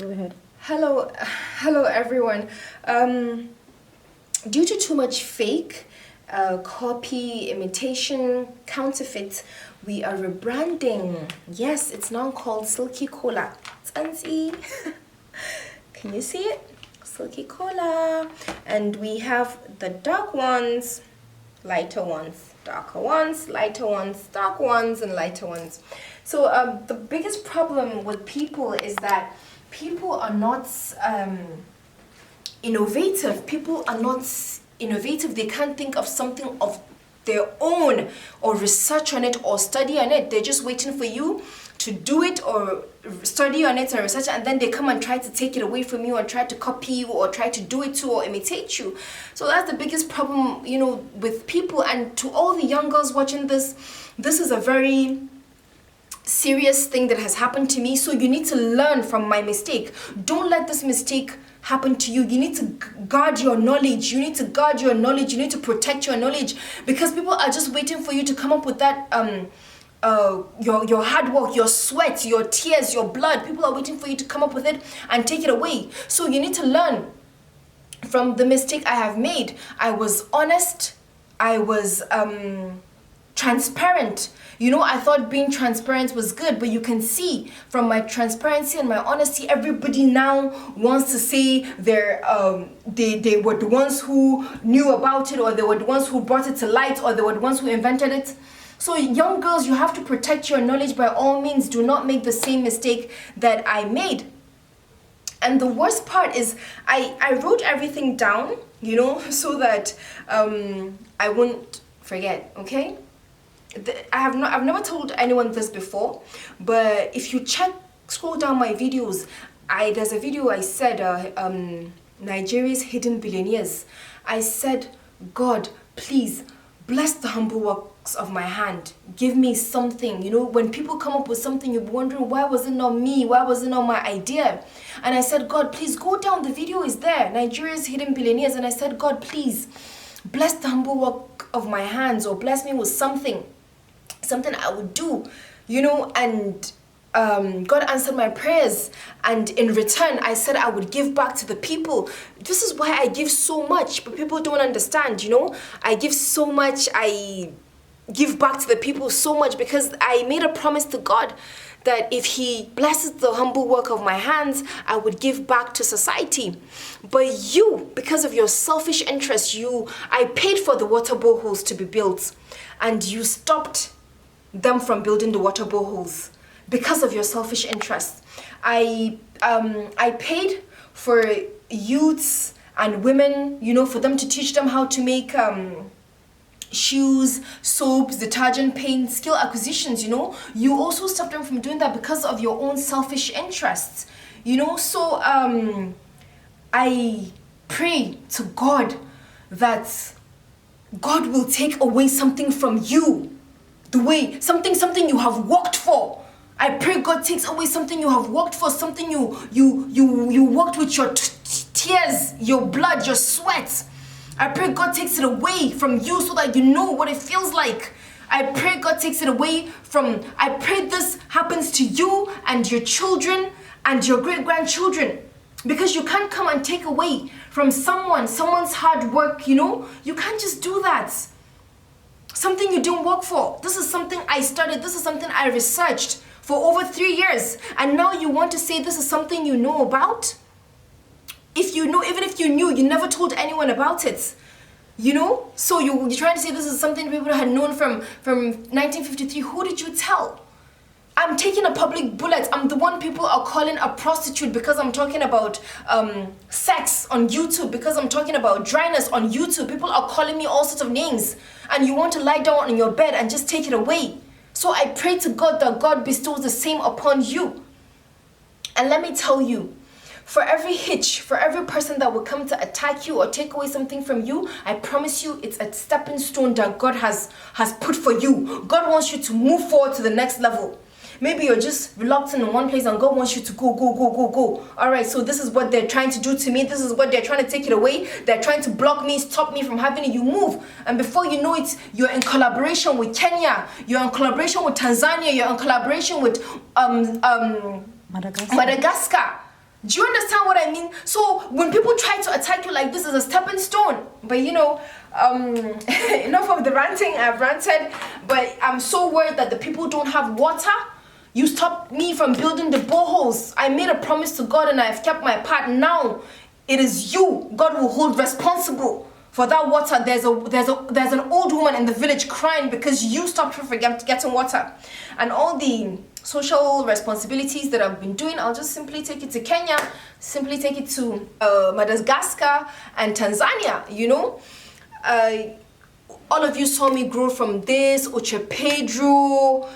Go ahead. Hello everyone. Due to too much fake, copy, imitation, counterfeit, we are rebranding. Yes, it's now called Silky Kola. Fancy. Can you see it? Silky Kola. And we have the dark ones, lighter ones, darker ones, lighter ones, dark ones, and lighter ones. So the biggest problem with people is that people are not innovative. People are not innovative. They can't think of something of their own or research on it or study on it. They're just waiting for you to do it or study on it and research, and then they come and try to take it away from you or try to copy you or try to do it too or imitate you. So that's the biggest problem, you know, with people. And to all the young girls watching this is a very serious thing that has happened to me. So you need to learn from my mistake. Don't let this mistake happen to you. You need to guard your knowledge. You need to guard your knowledge. You need to protect your knowledge, because people are just waiting for you to come up with that your hard work, your sweat, your tears, your blood. People are waiting for you to come up with it and take it away. So you need to learn from the mistake I have made. I was honest. I was transparent. You know, I thought being transparent was good, but you can see from my transparency and my honesty, everybody now wants to say they were the ones who knew about it, or they were the ones who brought it to light, or they were the ones who invented it. So young girls, you have to protect your knowledge by all means. Do not make the same mistake that I made. And the worst part is I wrote everything down, you know, so that I wouldn't forget, okay? I've never told anyone this before, but if you scroll down my videos, there's a video I said, Nigeria's hidden billionaires. I said, God, please bless the humble works of my hand. Give me something. You know, when people come up with something, you're wondering, why was it not me? Why was it not my idea? And I said, God, please go down. The video is there, Nigeria's hidden billionaires. And I said, God, please bless the humble work of my hands, or bless me with something I would do, you know. And God answered my prayers, and in return I said I would give back to the people. This is why I give so much, but people don't understand, you know. I give so much, I give back to the people so much, because I made a promise to God that if He blesses the humble work of my hands, I would give back to society. But you, because of your selfish interest, I paid for the water boreholes to be built, and you stopped them from building the water boreholes because of your selfish interest. I paid for youths and women, you know, for them to teach them how to make shoes, soaps, detergent, paint, skill acquisitions, you know. You also stopped them from doing that because of your own selfish interests, you know. So I pray to God that God will take away something from you, the way something you have worked for. I pray God takes away something you have worked for, something you worked with your tears, your blood, your sweat. I pray God takes it away from you so that you know what it feels like. I pray God takes it away from, I pray this happens to you and your children and your great-grandchildren, because you can't come and take away from someone's hard work, you know. You can't just do that. Something you didn't work for. This is something I started. This is something I researched for over 3 years. And now you want to say this is something you know about? If you know, even if you knew, you never told anyone about it. You know? So you're trying to say this is something people had known from 1953. Who did you tell? I'm taking a public bullet. I'm the one people are calling a prostitute because I'm talking about sex on YouTube, because I'm talking about dryness on YouTube. People are calling me all sorts of names, and you want to lie down on your bed and just take it away. So I pray to God that God bestows the same upon you. And let me tell you, for every hitch, for every person that will come to attack you or take away something from you, I promise you it's a stepping stone that God has put for you. God wants you to move forward to the next level. Maybe you're just reluctant in one place and God wants you to go. All right, so this is what they're trying to do to me. This is what they're trying to take it away. They're trying to block me, stop me from having it. You move. And before you know it, you're in collaboration with Kenya. You're in collaboration with Tanzania. You're in collaboration with Madagascar. Do you understand what I mean? So when people try to attack you like this is a stepping stone, but you know, enough of the ranting. I've ranted, but I'm so worried that the people don't have water. You stopped me from building the boreholes. I made a promise to God and I've kept my part. Now it is you. God will hold responsible for that water. There's an old woman in the village crying because you stopped her from getting water. And all the social responsibilities that I've been doing, I'll just simply take it to Kenya, simply take it to Madagascar and Tanzania, you know. All of you saw me grow from this, Oche Pedro,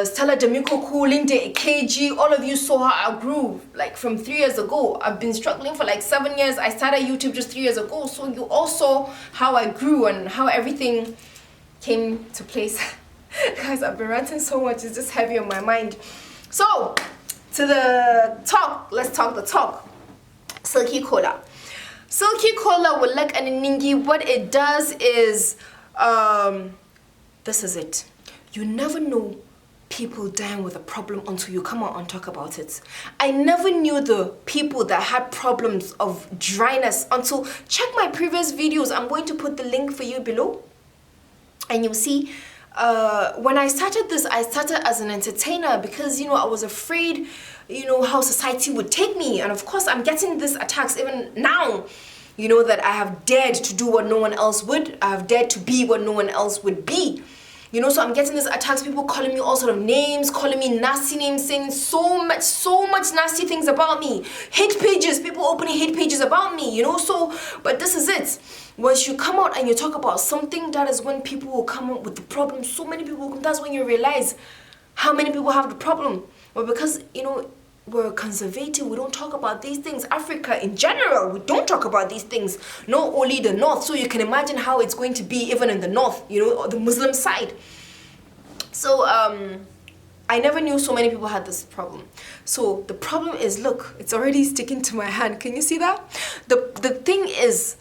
Stella Demikoku, Linde Ekeji. All of you saw how I grew, like from 3 years ago. I've been struggling for like 7 years. I started YouTube just 3 years ago. So you all saw how I grew and how everything came to place. Guys, I've been ranting so much, it's just heavy on my mind. So, to the talk, let's talk the talk. Silky Kola. Silky Kola with Lakanin Ningi, what it does is, this is it. You never know people dying with a problem until you come out and talk about it. I never knew the people that had problems of dryness until, check my previous videos. I'm going to put the link for you below. And you'll see, when I started this, I started as an entertainer because, you know, I was afraid, you know, how society would take me. And of course, I'm getting these attacks even now, you know, that I have dared to do what no one else would. I have dared to be what no one else would be. You know, so I'm getting these attacks, people calling me all sort of names, calling me nasty names, saying so much nasty things about me. Hate pages, people opening hate pages about me, you know, so, but this is it. Once you come out and you talk about something, that is when people will come up with the problem. So many people, that's when you realize how many people have the problem. But because, you know, we're conservative, we don't talk about these things. Africa in general, we don't talk about these things. Not only the north, so you can imagine how it's going to be even in the north, you know, or the Muslim side. So I never knew so many people had this problem. So the problem is, look, it's already sticking to my hand. Can you see that? The thing is,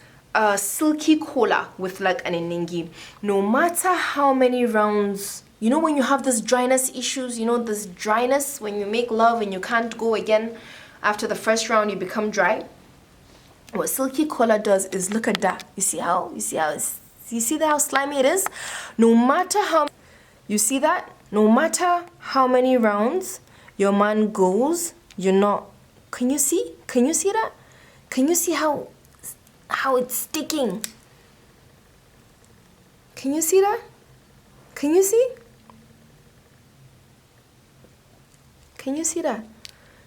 Silky Kola with Lakanin Ningi. No matter how many rounds, you know, when you have this dryness issues, you know, this dryness when you make love and you can't go again after the first round, you become dry. What Silky Kola does is, look at that. You see how how slimy it is? No matter how, you see that? No matter how many rounds your man goes, you're not, can you see? Can you see that? Can you see how it's sticking? Can you see that? Can you see? Can you see that?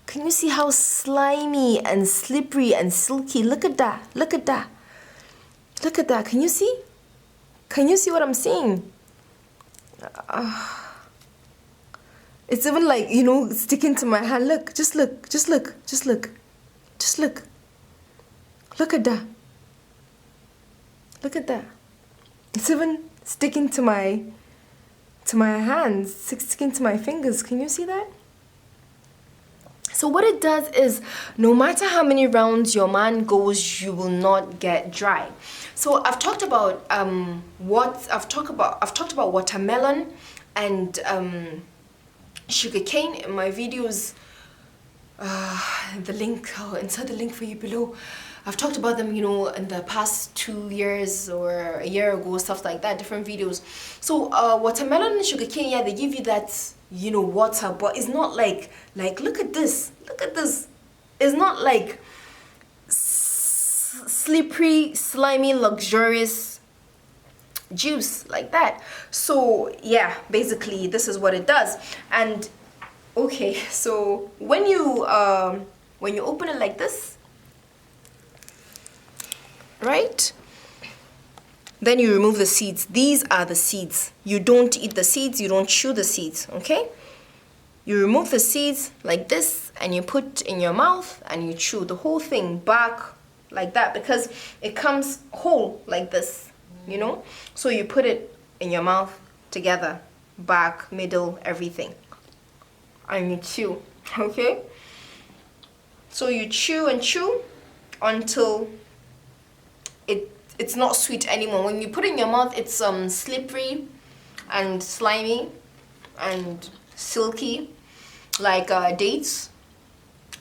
Can you see how slimy and slippery and silky? Look at that. Look at that. Look at that. Can you see? Can you see what I'm saying? It's even like, you know, sticking to my hand. Look, just look, just look, just look, just look. Look at that. Look at that. It's even sticking to my hands, sticking to my fingers. Can you see that? So what it does is, no matter how many rounds your man goes, you will not get dry. So I've talked about watermelon and sugarcane in my videos. The link, I'll insert the link for you below. I've talked about them, you know, in the past 2 years or a year ago, stuff like that, different videos. So watermelon and sugarcane, yeah, they give you that, you know, water, but it's not like look at this, it's not like slippery, slimy, luxurious juice like that. So yeah, basically this is what it does. And okay, so when you open it like this, right, then you remove the seeds. These are the seeds. You don't eat the seeds, you don't chew the seeds, okay? You remove the seeds like this and you put in your mouth and you chew the whole thing back like that, because it comes whole like this, you know? So you put it in your mouth together, back, middle, everything, and you chew, okay? So you chew and chew until it's not sweet anymore. When you put it in your mouth, it's slippery and slimy and silky, like dates,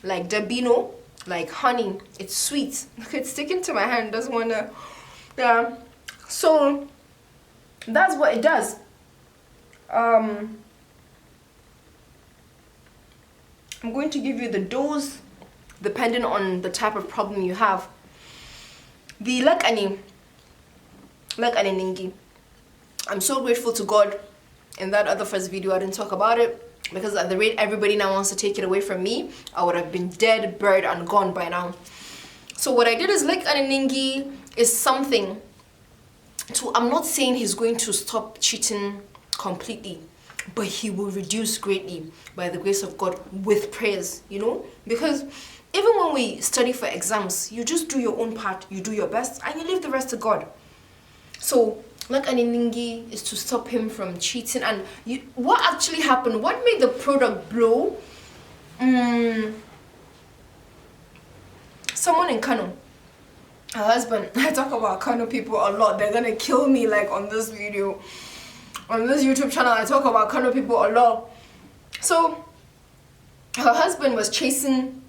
like dabino, like honey. It's sweet. Look, it's sticking to my hand. Doesn't want to. Yeah. So that's what it does. I'm going to give you the dose depending on the type of problem you have. The Lakanin Ningi. I'm so grateful to God. In that other first video, I didn't talk about it because at the rate everybody now wants to take it away from me, I would have been dead, buried, and gone by now. So what I did is Lakanin Ningi is something to, I'm not saying he's going to stop cheating completely, but he will reduce greatly by the grace of God with prayers, you know, because even when we study for exams, you just do your own part, you do your best, and you leave the rest to God. So Lakanin Ningi is to stop him from cheating. And what actually happened, what made the product blow, someone in Kano, her husband, I talk about Kano people a lot, they're gonna kill me like on this video. On this YouTube channel, I talk about Kano people a lot. So her husband was chasing,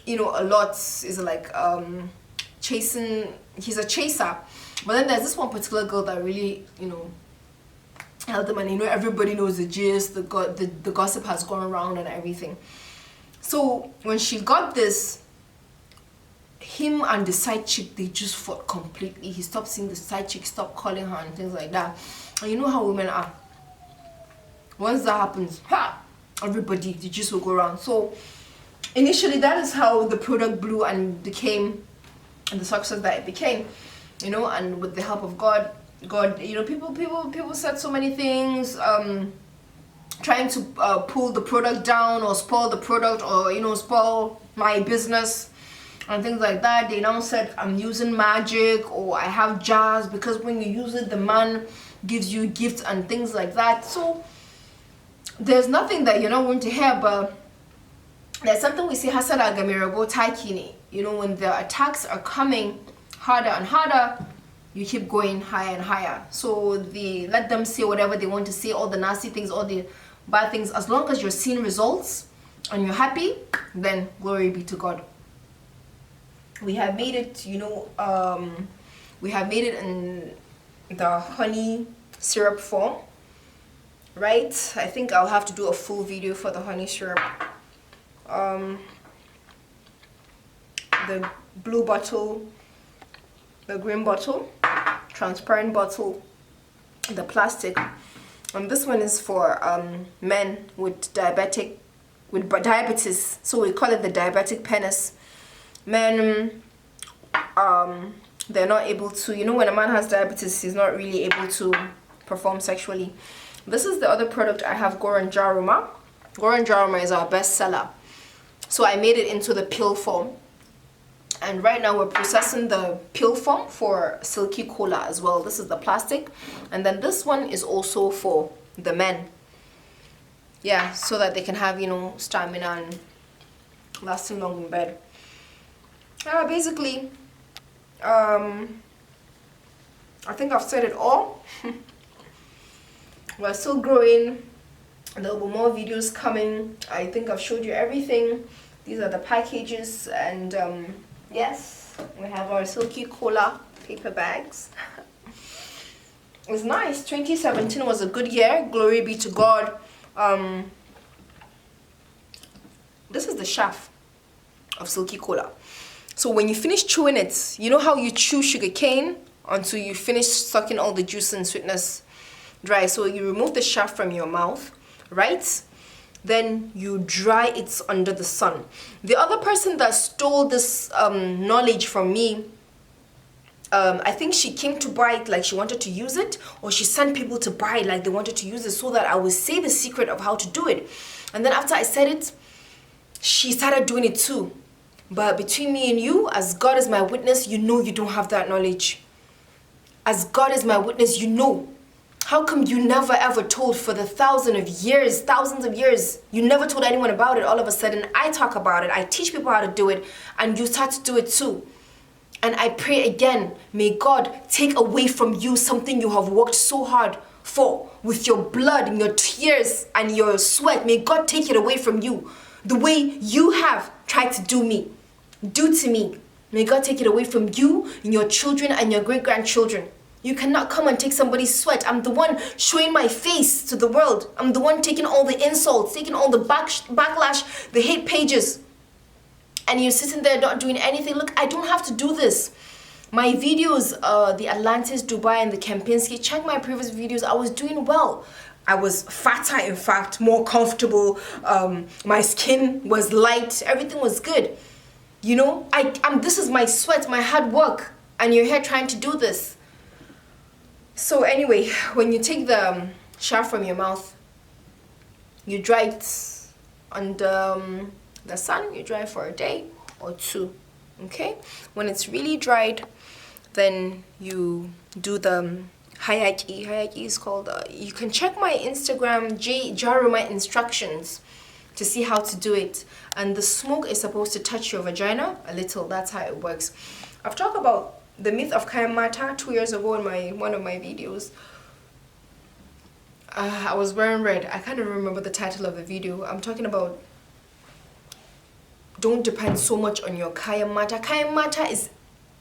you know, a lot, is like chasing, he's a chaser. But then there's this one particular girl that really, you know, held him, and you know, everybody knows the gist, the gossip has gone around and everything. So when she got this, him and the side chick, they just fought completely. He stopped seeing the side chick, stopped calling her and things like that. And you know how women are. Once that happens, ha! Everybody, the gist will go around. So initially, that is how the product blew and became the success that it became. You know, and with the help of God, you know, people said so many things, trying to pull the product down or spoil the product, or you know, spoil my business and things like that. They now said I'm using magic, or I have jars, because when you use it, the man gives you gifts and things like that. So there's nothing that you're not going to hear, but there's something we say, hasada gamirago taikini. You know, when the attacks are coming harder and harder, you keep going higher and higher. So let them say whatever they want to say, all the nasty things, all the bad things. As long as you're seeing results and you're happy, then glory be to God. We have made it, you know, we have made it in the honey syrup form, right? I think I'll have to do a full video for the honey syrup. The blue bottle, the green bottle, transparent bottle, the plastic, and this one is for men with diabetes, so we call it the diabetic penis. Men, they're not able to, you know, when a man has diabetes, he's not really able to perform sexually. This is the other product I have, Goran Jaruma. Goran Jaruma is our best seller, so I made it into the pill form. And right now we're processing the pill form for Silky Kola as well. This is the plastic. And then this one is also for the men. Yeah, so that they can have, you know, stamina and lasting long in bed. Basically, I think I've said it all. We're still growing. There will be more videos coming. I think I've showed you everything. These are the packages, and yes, we have our Silky Kola paper bags. It's nice. 2017 was a good year. Glory be to God. This is the shaft of Silky Kola. So when you finish chewing it, you know how you chew sugar cane until you finish sucking all the juice and sweetness dry. So you remove the shaft from your mouth, right? Then you dry it under the sun. The other person that stole this knowledge from me, I think she came to buy it like she wanted to use it, or she sent people to buy it like they wanted to use it, so that I would say the secret of how to do it. And then after I said it, she started doing it too. But between me and you, as God is my witness, you know you don't have that knowledge. As God is my witness, you know. How come you never ever told for the thousands of years, you never told anyone about it? All of a sudden, I talk about it, I teach people how to do it, and you start to do it too. And I pray again, may God take away from you something you have worked so hard for, with your blood and your tears and your sweat. May God take it away from you, the way you have tried to do me. do to me. May God take it away from you and your children and your great-grandchildren. You cannot come and take somebody's sweat. I'm the one showing my face to the world. I'm the one taking all the insults, taking all the backlash, the hate pages. And you're sitting there not doing anything. Look, I don't have to do this. My videos, the Atlantis, Dubai, and the Kempinski, check my previous videos. I was doing well. I was fatter, in fact, more comfortable. My skin was light. Everything was good. You know, this is my sweat, my hard work. And you're here trying to do this. So anyway, when you take the shaft from your mouth, you dry it on the sun. You dry it for a day or two. Okay? When it's really dried, then you do the hayaki. Hayaki is called, you can check my Instagram, Jaruma instructions, to see how to do it. And the smoke is supposed to touch your vagina a little. That's how it works. I've talked about the myth of Kayamata 2 years ago in one of my videos. I was wearing red. I can't even remember the title of the video. I'm talking about don't depend so much on your Kayamata. Kayamata is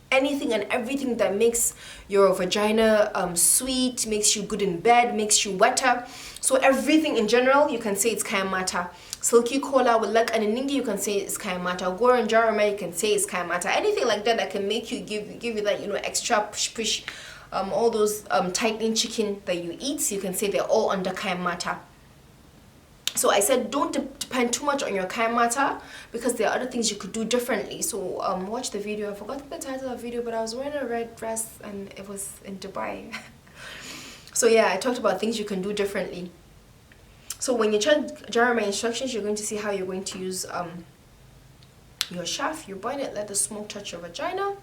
anything and everything that makes your vagina sweet, makes you good in bed, makes you wetter. So everything in general, you can say it's Kayamata. Silky, Kola with Lakanin, Ningi, you can say it's Kayamata. Gora and Jarama, you can say it's Kayamata. Anything like that that can make you give you that, you know, extra push. All those tightening chicken that you eat, you can say they're all under Kayamata. So I said don't depend too much on your Kayamata, because there are other things you could do differently. So watch the video. I forgot the title of the video, but I was wearing a red dress and it was in Dubai. So yeah, I talked about things you can do differently. So when you check Jarama instructions, you're going to see how you're going to use your shaft. You burn it, let the smoke touch your vagina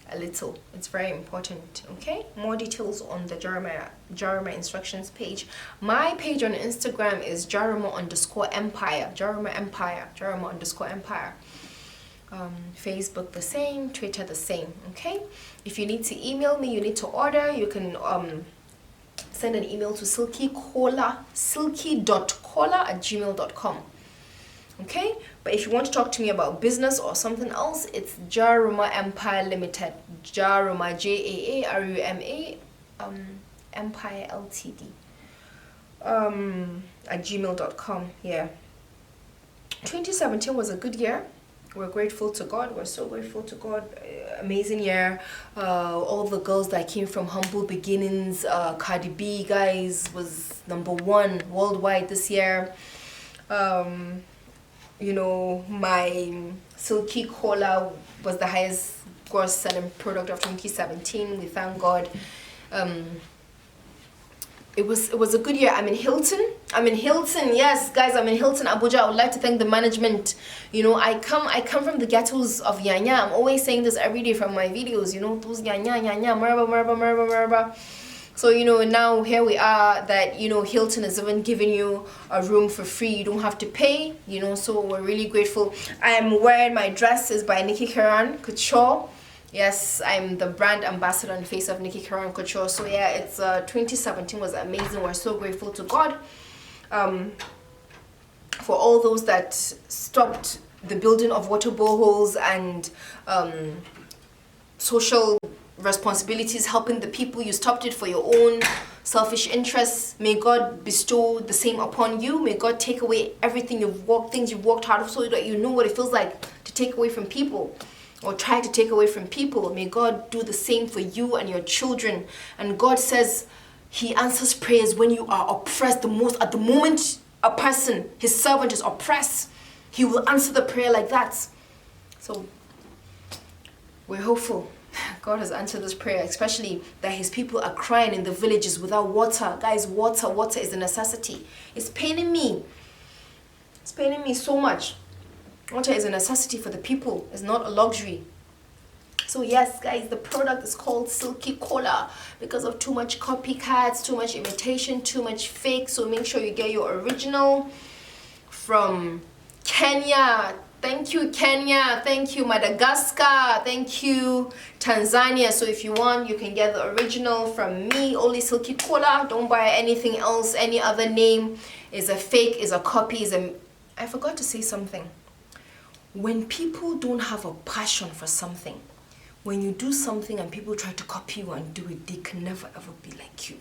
a little. It's very important. Okay, more details on the Jarama instructions page. My page on Instagram is Jarama_empire. Jarama_empire. Facebook the same, Twitter the same. Okay, if you need to email me, you need to order, you can send an email to silky.kola@gmail.com. Okay, but if you want to talk to me about business or something else, it's Jaruma Empire Limited. Jaruma, Jaaruma, Empire Ltd. At gmail.com. Yeah, 2017 was a good year. We're grateful to God. We're so grateful to God. Amazing year. All the girls that came from humble beginnings. Cardi B, guys, was #1 worldwide this year. You know, my Silky Kola was the highest gross selling product of 2017. We thank God. It was a good year. I'm in Hilton. Yes, guys, I'm in Hilton, Abuja. I would like to thank the management. You know, I come from the ghettos of Yanya. I'm always saying this every day from my videos. You know, those Yanya, maraba. So, you know, now here we are that, you know, Hilton is even giving you a room for free. You don't have to pay, you know, so we're really grateful. I'm wearing my dress is by Nikki Karan Couture. Yes, I'm the brand ambassador and face of Nikki Karan Couture. So yeah, it's 2017 was amazing. We're so grateful to God for all those that stopped the building of water boreholes and social responsibilities, helping the people. You stopped it for your own selfish interests. May God bestow the same upon you. May God take away everything things you've worked hard for, so that you know what it feels like to take away from people, or try to take away from people. May God do the same for you and your children. And God says He answers prayers when you are oppressed the most. At the moment a person, His servant, is oppressed, He will answer the prayer like that. So we're hopeful. God has answered this prayer, especially that His people are crying in the villages without water. Guys, water is a necessity. It's paining me. It's paining me so much. Water is a necessity for the people. It's not a luxury. So yes, guys, the product is called Silky Kola because of too much copycats, too much imitation, too much fake. So make sure you get your original from Kenya. Thank you, Kenya. Thank you, Madagascar. Thank you, Tanzania. So if you want, you can get the original from me, only Silky Kola. Don't buy anything else. Any other name is a fake, is a copy, I forgot to say something. when people don't have a passion for something, when you do something and people try to copy you and do it, they can never ever be like you,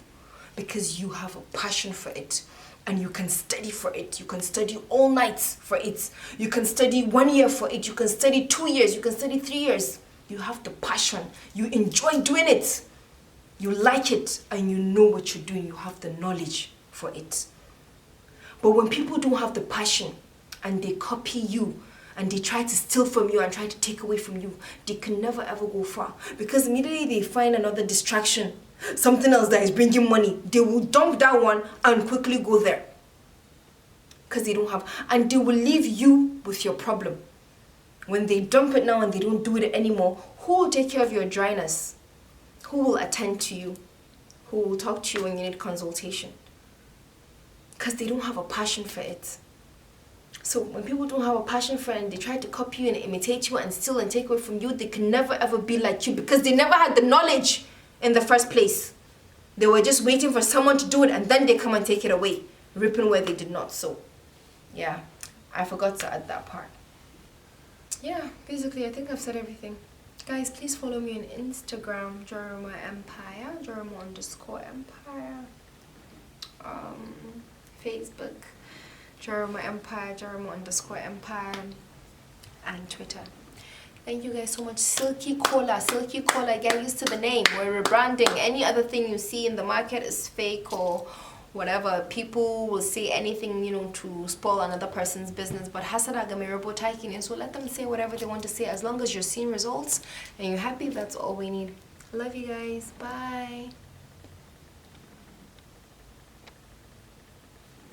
because you have a passion for it and you can study for it. You can study all night for it. You can study 1 year for it. You can study 2 years. You can study 3 years. You have the passion. You enjoy doing it. You like it and you know what you're doing. You have the knowledge for it. But when people don't have the passion and they copy you and they try to steal from you and try to take away from you, they can never ever go far, because immediately they find another distraction, something else that is bringing money, they will dump that one and quickly go there, because they don't have, and they will leave you with your problem. When they dump it now and they don't do it anymore, who will take care of your dryness? Who will attend to you? Who will talk to you when you need consultation? Because they don't have a passion for it. So when people don't have a passion for it and they try to copy you and imitate you and steal and take away from you, they can never ever be like you, because they never had the knowledge in the first place. They were just waiting for someone to do it and then they come and take it away, ripping where they did not. So yeah, I forgot to add that part. Yeah, basically I think I've said everything. Guys, please follow me on Instagram, Jeremiah_Empire, Jeremiah_Empire. Facebook, Jeremiah_Empire, Jeremiah_Empire, and Twitter. Thank you guys so much. Silky Kola, get used to the name. We're rebranding. Any other thing you see in the market is fake or whatever. People will say anything, you know, to spoil another person's business. But hasada gamirabo taikini, so let them say whatever they want to say. As long as you're seeing results and you're happy, that's all we need. I love you guys. Bye.